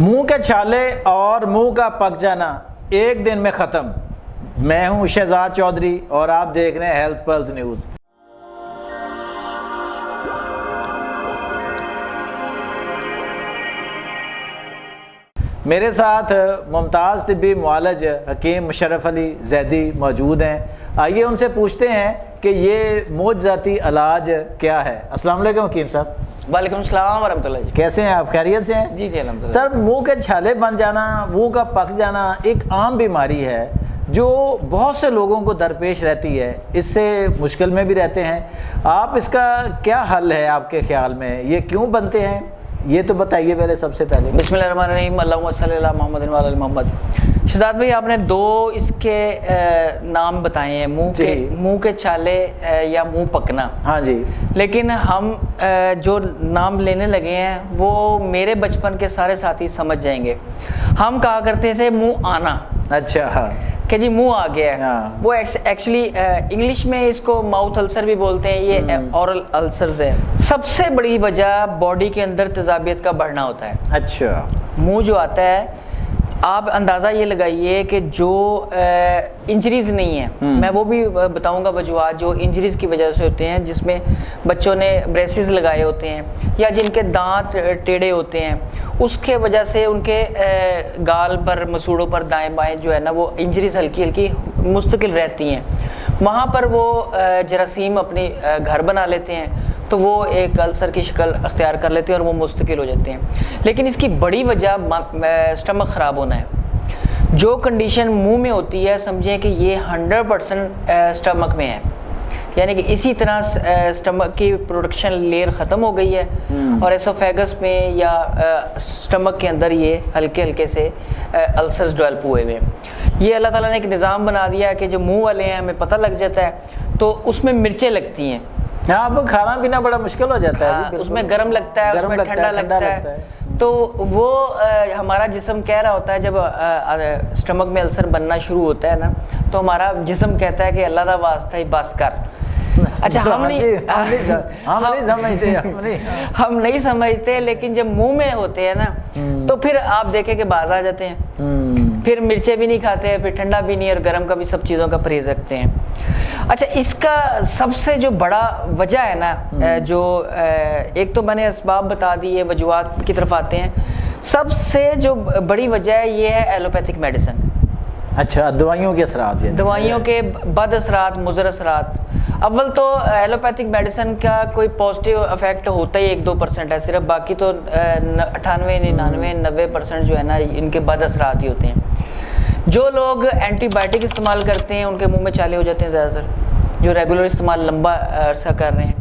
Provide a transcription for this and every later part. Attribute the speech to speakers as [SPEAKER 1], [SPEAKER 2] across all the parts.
[SPEAKER 1] منہ کے چھالے اور منہ کا پک جانا ایک دن میں ختم۔ میں ہوں شہزاد چودھری اور آپ دیکھ رہے ہیں ہیلتھ پلس نیوز۔ میرے ساتھ ممتاز طبی معالج حکیم مشرف علی زیدی موجود ہیں۔ آئیے ان سے پوچھتے ہیں کہ یہ معجزاتی علاج کیا ہے۔ السلام علیکم حکیم صاحب۔
[SPEAKER 2] وعلیکم السلام ورحمۃ اللہ جی۔
[SPEAKER 1] کیسے ہیں آپ؟ خیریت سے ہیں؟
[SPEAKER 2] جی جی الحمد للہ۔
[SPEAKER 1] سر، منہ کے چھالے بن جانا، منہ کا پک جانا ایک عام بیماری ہے جو بہت سے لوگوں کو درپیش رہتی ہے، اس سے مشکل میں بھی رہتے ہیں۔ آپ اس کا کیا حل ہے آپ کے خیال میں؟ یہ کیوں بنتے ہیں یہ تو بتائیے پہلے، سب سے پہلے۔
[SPEAKER 2] بسم اللہ الرحمن الرحیم، اللہم صلی اللہ محمد و علی محمد۔ شہزاد بھائی، آپ نے دو اس کے نام بتائے ہیں، منہ کے چھالے یا منہ پکنا۔
[SPEAKER 1] ہاں جی۔
[SPEAKER 2] لیکن ہم جو نام لینے لگے ہیں وہ میرے بچپن کے سارے ساتھی سمجھ جائیں گے۔ ہم کہا کرتے تھے منہ آنا۔
[SPEAKER 1] اچھا،
[SPEAKER 2] کہ جی منہ آ گیا ہے۔ وہ ایکچولی انگلش میں اس کو ماؤتھ السر بھی بولتے ہیں، یہ اورل السرز ہے۔ سب سے بڑی وجہ باڈی کے اندر تیزابیت کا بڑھنا ہوتا ہے۔
[SPEAKER 1] اچھا۔
[SPEAKER 2] منہ جو آتا ہے، آپ اندازہ یہ لگائیے کہ جو انجریز نہیں ہیں، میں وہ بھی بتاؤں گا وجوہات جو انجریز کی وجہ سے ہوتے ہیں، جس میں بچوں نے بریسز لگائے ہوتے ہیں یا جن کے دانت ٹیڑھے ہوتے ہیں، اس کے وجہ سے ان کے گال پر، مسوڑوں پر دائیں بائیں جو ہے نا وہ انجریز ہلکی ہلکی مستقل رہتی ہیں۔ وہاں پر وہ جراثیم اپنی گھر بنا لیتے ہیں تو وہ ایک السر کی شکل اختیار کر لیتے ہیں اور وہ مستقل ہو جاتے ہیں۔ لیکن اس کی بڑی وجہ اسٹمک خراب ہونا ہے۔ جو کنڈیشن منہ میں ہوتی ہے، سمجھیں کہ یہ 100% اسٹمک میں ہے، یعنی کہ اسی طرح اسٹمک کی پروڈکشن لیئر ختم ہو گئی ہے اور ایسوفیگس میں یا اسٹمک کے اندر یہ ہلکے ہلکے سے السرز ڈیولپ ہوئے ہوئے ہیں۔ یہ اللہ تعالیٰ نے ایک نظام بنا دیا کہ جو منہ والے ہیں ہمیں پتہ لگ جاتا ہے تو اس میں مرچیں لگتی ہیں۔
[SPEAKER 1] ہاں، اب کھانا پینا بڑا مشکل ہو جاتا ہے،
[SPEAKER 2] اس میں گرم لگتا ہے، اس میں ٹھنڈا لگتا ہے، تو وہ ہمارا جسم کہہ رہا ہوتا ہے جب اسٹمک میں السر بننا شروع ہوتا ہے نا، تو ہمارا جسم کہتا ہے کہ اللہ دا واسطہ ہی بس کر۔ اچھا، ہم نہیں سمجھتے، لیکن جب منہ میں ہوتے ہیں نا تو پھر آپ دیکھیں کہ باز آ جاتے ہیں، پھر مرچیں بھی نہیں کھاتے، پھر ٹھنڈا بھی نہیں اور گرم کا بھی سب چیزوں کا پرہیز رکھتے ہیں۔ اچھا، اس کا سب سے جو بڑا وجہ ہے نا، جو ایک تو میں نے اسباب بتا دی ہے، وجوہات کی طرف آتے ہیں۔ سب سے جو بڑی وجہ ہے یہ ہے ایلوپیتھک میڈیسن۔
[SPEAKER 1] اچھا، دوائیوں کے اثرات،
[SPEAKER 2] دوائیوں کے بد اثرات، مضر اثرات۔ اول تو ایلوپیتھک میڈیسن کا کوئی پازیٹیو افیکٹ ہوتا ہی 1-2% ہے صرف، باقی تو 98, 99, 90% جو ہے نا ان کے بد اثرات ہی ہوتے ہیں۔ جو لوگ اینٹی بائیوٹک استعمال کرتے ہیں ان کے منہ میں چھالے ہو جاتے ہیں زیادہ تر، جو ریگولر استعمال لمبا عرصہ کر رہے ہیں۔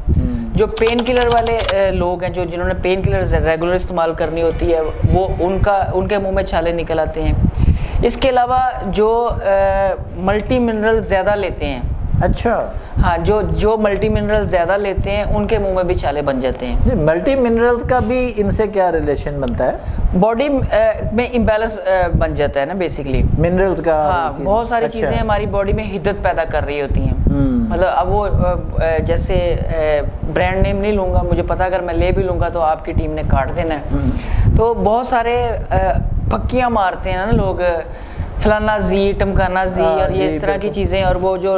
[SPEAKER 2] جو پین کلر والے لوگ ہیں، جنہوں نے پین کلر ریگولر استعمال کرنی ہوتی ہے، وہ ان کے منہ میں چھالے نکل آتے ہیں۔ اس کے علاوہ جو ملٹی منرل زیادہ لیتے ہیں،
[SPEAKER 1] اچھا
[SPEAKER 2] ہاں، جو ملٹی منرل زیادہ لیتے ہیں ان کے منہ میں بھی چھالے بن جاتے ہیں۔
[SPEAKER 1] ملٹی منرلز کا بھی ان سے کیا ریلیشن بنتا ہے؟
[SPEAKER 2] باڈی میں امبیلنس بن جاتا ہے نا بیسیکلی
[SPEAKER 1] منرلز کا۔
[SPEAKER 2] ہاں، بہت ساری چیزیں ہماری باڈی میں حدت پیدا کر رہی ہوتی ہیں۔ مطلب اب وہ جیسے برانڈ نیم نہیں لوں گا، مجھے پتا اگر میں لے بھی لوں گا تو آپ کی ٹیم نے کاٹ دینا ہے، تو بہت سارے پھکیاں مارتے ہیں نا لوگ، فلانا زی، ٹمکانا زی اور یہ اس طرح کی چیزیں، اور وہ جو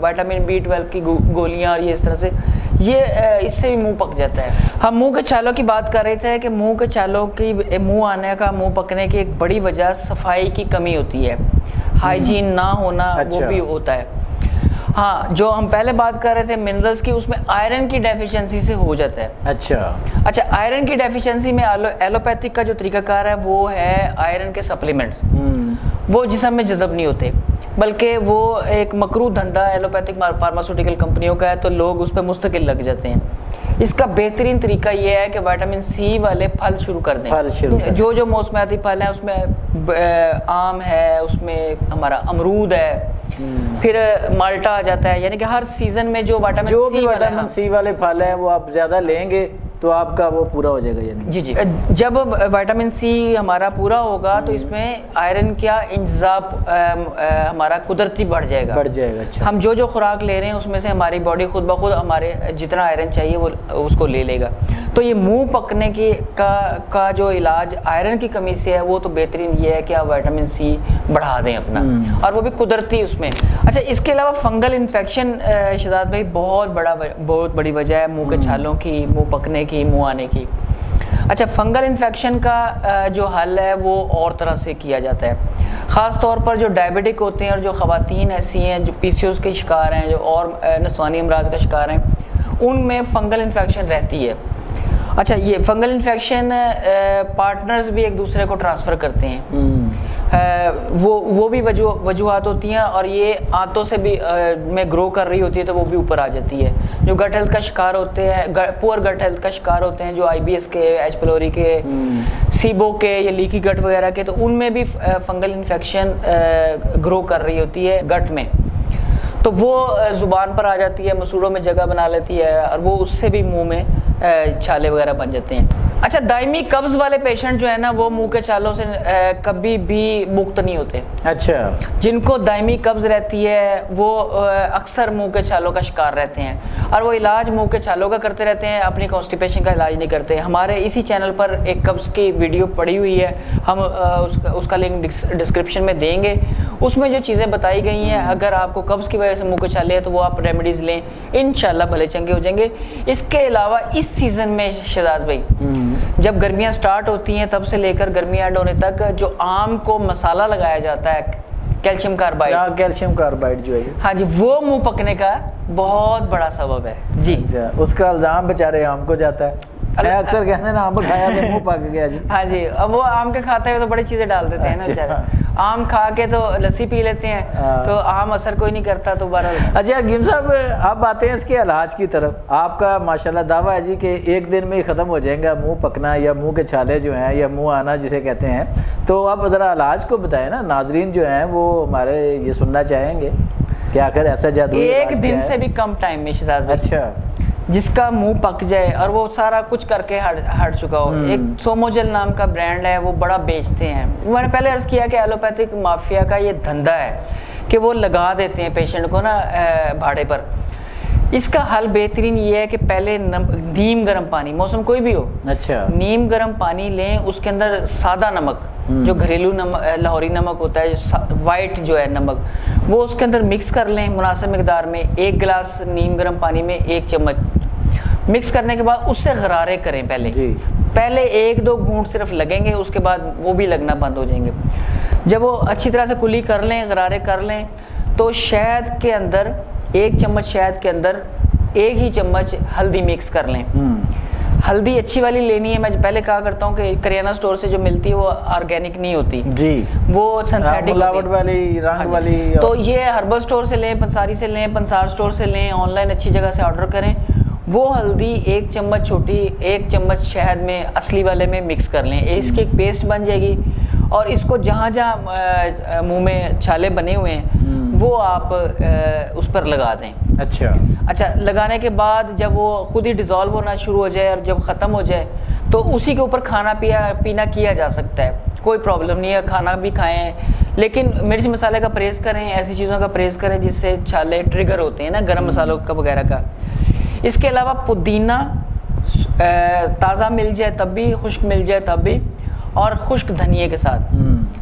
[SPEAKER 2] وائٹامن B12 کی گولیاں اور یہ اس طرح سے، یہ اس سے بھی منہ پک جاتا ہے۔ ہم منہ کے چھالوں کی بات کر رہے تھے کہ منہ کے چھالوں کی، منہ آنے کا، منہ پکنے کی ایک بڑی وجہ صفائی کی کمی ہوتی ہے، ہائیجین نہ ہونا وہ بھی ہوتا ہے۔ ہاں، جو ہم پہلے بات کر رہے تھے منرلز کی، اس میں آئرن کی ڈیفیشنسی سے ہو جاتا ہے۔ اچھا، آئرن کی ڈیفیشنسی میں ایلوپیتھک کا جو طریقہ کار ہے وہ ہے آئرن کے سپلیمنٹس۔ وہ جسم میں جذب نہیں ہوتے، بلکہ وہ ایک مکروہ دھندا ایلوپیتھک فارماسیوٹیکل کمپنیوں کا ہے، تو لوگ اس پہ مستقل لگ جاتے ہیں۔ اس کا بہترین طریقہ یہ ہے کہ وائٹامن C والے پھل شروع کر دیں۔ جو موسمیاتی پھل ہیں، اس میں آم ہے، اس میں ہمارا امرود ہے، پھر مالٹا آ جاتا ہے، یعنی کہ ہر سیزن میں جو وائٹامن
[SPEAKER 1] C والے پھل ہیں وہ آپ زیادہ لیں گے تو آپ کا وہ پورا ہو جائے گا، یعنی
[SPEAKER 2] جی جب وائٹامن C ہمارا پورا ہوگا تو اس میں آئرن کا انتظام ہمارا قدرتی بڑھ جائے گا۔
[SPEAKER 1] اچھا،
[SPEAKER 2] ہم جو خوراک لے رہے ہیں اس میں سے ہماری باڈی خود بخود ہمارے جتنا آئرن چاہیے وہ اس کو لے لے گا۔ تو یہ منہ پکنے کی کا جو علاج آئرن کی کمی سے ہے وہ تو بہترین یہ ہے کہ آپ وٹامن سی بڑھا دیں اپنا، اور وہ بھی قدرتی اس میں۔ اچھا اس کے علاوہ فنگل انفیکشن شہزاد بھائی بہت بڑی وجہ ہے منہ کے چھالوں کی، منہ پکنے کی، منہ آنے کی۔ اچھا فنگل انفیکشن کا جو حل ہے وہ اور طرح سے کیا جاتا ہے، خاص طور پر جو ڈائبیٹک ہوتے ہیں اور جو خواتین ایسی ہیں جو پی سی اوز کے شکار ہیں، جو اور نسوانی امراض کا شکار ہیں، ان میں فنگل انفیکشن رہتی ہے۔ اچھا یہ فنگل انفیکشن پارٹنرز بھی ایک دوسرے کو ٹرانسفر کرتے ہیں، وہ بھی وجوہات ہوتی ہیں، اور یہ آنتوں سے بھی میں گرو کر رہی ہوتی ہے تو وہ بھی اوپر آ جاتی ہے۔ جو گٹ ہیلتھ کا شکار ہوتے ہیں، پور گٹ ہیلتھ کا شکار ہوتے ہیں، جو آئی بی ایس کے، ایچ پیلوری کے، سیبو کے یا لیکی گٹ وغیرہ کے، تو ان میں بھی فنگل انفیکشن گرو کر رہی ہوتی ہے گٹ میں، تو وہ زبان پر آ جاتی ہے، مسوڑوں میں جگہ بنا لیتی ہے، اور وہ اس سے بھی منہ میں چھالے وغیرہ بن جاتے ہیں۔ اچھا دائمی قبض والے پیشنٹ جو ہے نا وہ منہ کے چھالوں سے کبھی بھی مکت نہیں ہوتے۔
[SPEAKER 1] اچھا
[SPEAKER 2] جن کو دائمی قبض رہتی ہے وہ اکثر منہ کے چھالوں کا شکار رہتے ہیں، اور وہ علاج منہ کے چھالوں کا کرتے رہتے ہیں، اپنی کانسٹیپیشن کا علاج نہیں کرتے۔ ہمارے اسی چینل پر ایک قبض کی ویڈیو پڑی ہوئی ہے، ہم اس کا لنک ڈسکرپشن میں دیں گے، اس میں جو چیزیں بتائی گئی ہیں، اگر آپ کو قبض کی وجہ سے منہ کے چھالے ہیں تو وہ آپ ریمیڈیز لیں، انشاءاللہ بھلے چنگے ہو جائیں گے۔ اس کے علاوہ اس سیزن میں شہزاد بھائی جب گرمیاں سٹارٹ ہوتی ہیں تب سے لے کر گرمی اینڈ ہونے تک جو آم کو مسالہ لگایا جاتا ہے کیلشیم کاربائڈ
[SPEAKER 1] جو ہے،
[SPEAKER 2] ہاں جی، وہ منہ پکنے کا بہت بڑا سبب ہے جی۔
[SPEAKER 1] اس کا الزام بیچارے آم کو جاتا ہے، اکثر کہتے ہیں نا آم کھایا تو منہ پک گیا جی۔
[SPEAKER 2] ہاں جی، اب وہ آم کے کھاتے ہوئے تو بڑی چیزیں ڈال دیتے ہیں نا بیچارے، آم کھا کے تو لسی پی لیتے ہیں تو آم اثر کوئی نہیں کرتا، تو بہرحال۔
[SPEAKER 1] اچھا حکیم صاحب آپ آتے ہیں اس کے علاج کی طرف، آپ کا ماشاءاللہ دعویٰ ہے جی کہ ایک دن میں ہی ختم ہو جائیں گا منہ پکنا یا منہ کے چھالے جو ہیں یا منہ آنا جسے کہتے ہیں، تو آپ ذرا علاج کو بتائیں نا، ناظرین جو ہیں وہ ہمارے یہ سننا چاہیں گے کہ آخر ایسا جادوئی علاج
[SPEAKER 2] ایک دن سے بھی کم ٹائم میں شہزاد۔
[SPEAKER 1] اچھا
[SPEAKER 2] جس کا منہ پک جائے اور وہ سارا کچھ کر کے ہٹ چکا ہو، ایک سوموجل نام کا برانڈ ہے، وہ بڑا بیچتے ہیں۔ میں نے پہلے عرض کیا کہ ایلوپیتھک مافیا کا یہ دھندا ہے کہ وہ لگا دیتے ہیں پیشنٹ کو نا بھاڑے پر۔ اس کا حل بہترین یہ ہے کہ پہلے نیم گرم پانی، موسم کوئی بھی ہو،
[SPEAKER 1] اچھا
[SPEAKER 2] نیم گرم پانی لیں، اس کے اندر سادہ نمک جو گھریلو نمک لاہوری نمک ہوتا ہے، وائٹ جو ہے نمک، وہ اس کے اندر مکس کر لیں مناسب مقدار میں، 1 گلاس نیم گرم پانی میں 1 چمچ مکس کرنے کے بعد اس سے غرارے کریں پہلے 1-2 گھونٹ صرف لگیں گے، اس کے بعد وہ بھی لگنا بند ہو جائیں گے۔ جب وہ اچھی طرح سے کلی کر لیں، غرارے کر لیں، تو شہد کے اندر 1 چمچ شہد کے اندر 1 ہی چمچ ہلدی مکس کر لیں۔ ہلدی اچھی والی لینی ہے، میں پہلے کہا کرتا ہوں کہ کریانہ سٹور سے جو ملتی ہے وہ آرگینک نہیں ہوتی جی، وہ سنتھیٹک
[SPEAKER 1] ملاوٹ والی رنگ والی۔
[SPEAKER 2] تو یہ ہربل سٹور سے لیں، پنساری سے لیں، پنسار سٹور سے لیں، آن لائن اچھی جگہ سے آرڈر کریں۔ وہ ہلدی 1 چمچ چھوٹی 1 چمچ شہد میں اصلی والے میں مکس کر لیں، اس کی ایک پیسٹ بن جائے گی، اور اس کو جہاں جہاں منہ میں چھالے بنے ہوئے ہیں وہ آپ اس پر لگا دیں۔ اچھا لگانے کے بعد جب وہ خود ہی ڈیزالو ہونا شروع ہو جائے اور جب ختم ہو جائے تو اسی کے اوپر کھانا پینا کیا جا سکتا ہے، کوئی پرابلم نہیں ہے، کھانا بھی کھائیں، لیکن مرچ مسالے کا پرہیز کریں، ایسی چیزوں کا پرہیز کریں جس سے چھالے ٹریگر ہوتے ہیں نا، گرم مسالوں کا وغیرہ کا۔ اس کے علاوہ پودینہ تازہ مل جائے تب بھی، خشک مل جائے تب بھی، اور خشک دھنیے کے ساتھ،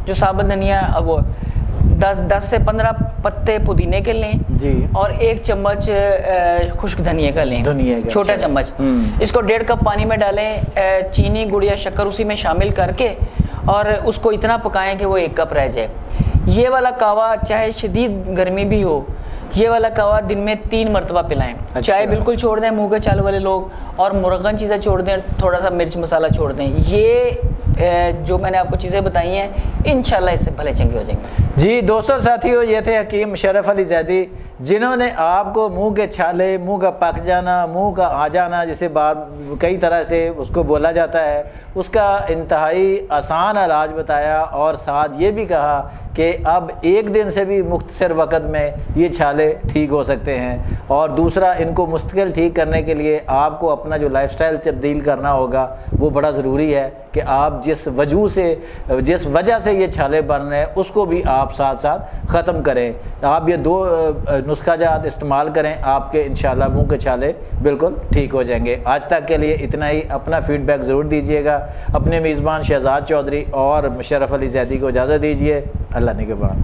[SPEAKER 2] جو ثابت دھنیا وہ 10 سے 15 پتے پودینے کے لیں جی، اور 1 چمچ خشک دھنیے کا لیں، چھوٹا چمچ۔ اس کو 1.5 کپ پانی میں ڈالیں، چینی گڑ یا شکر اسی میں شامل کر کے، اور اس کو اتنا پکائیں کہ وہ 1 کپ رہ جائے۔ یہ والا کہوا چاہے شدید گرمی بھی ہو، یہ والا کہوا دن میں 3 مرتبہ پلائیں، چائے بالکل چھوڑ دیں منہ کے چھالے والے لوگ، اور مرغن چیزیں چھوڑ دیں، تھوڑا سا مرچ مسالہ چھوڑ دیں۔ یہ جو میں نے آپ کو چیزیں بتائی ہیں انشاءاللہ اس سے بھلے چنگے ہو جائیں گے۔
[SPEAKER 1] جی دوستو ساتھیو، یہ تھے حکیم مشرف علی زیدی، جنہوں نے آپ کو منہ کے چھالے، منہ کا پک جانا، منہ کا آ جانا، جسے کئی طرح سے اس کو بولا جاتا ہے، اس کا انتہائی آسان علاج بتایا، اور ساتھ یہ بھی کہا کہ اب 1 دن سے بھی مختصر وقت میں یہ چھالے ٹھیک ہو سکتے ہیں، اور دوسرا ان کو مستقل ٹھیک کرنے کے لیے آپ کو اپنا جو لائف سٹائل تبدیل کرنا ہوگا وہ بڑا ضروری ہے کہ آپ جس وجہ سے یہ چھالے بن رہے ہیں اس کو بھی آپ آپ ساتھ ساتھ ختم کریں. آپ یہ 2 نسخہ جات استعمال کریں, آپ کے انشاءاللہ منہ کے چھالے بالکل ٹھیک ہو جائیں گے. آج تک کے لیے اتنا ہی. اپنا فیڈ بیک ضرور دیجیے گا. اپنے میزبان شہزاد چودھری اور مشرف علی زیدی کو اجازت دیجیے. اللہ نگہبان.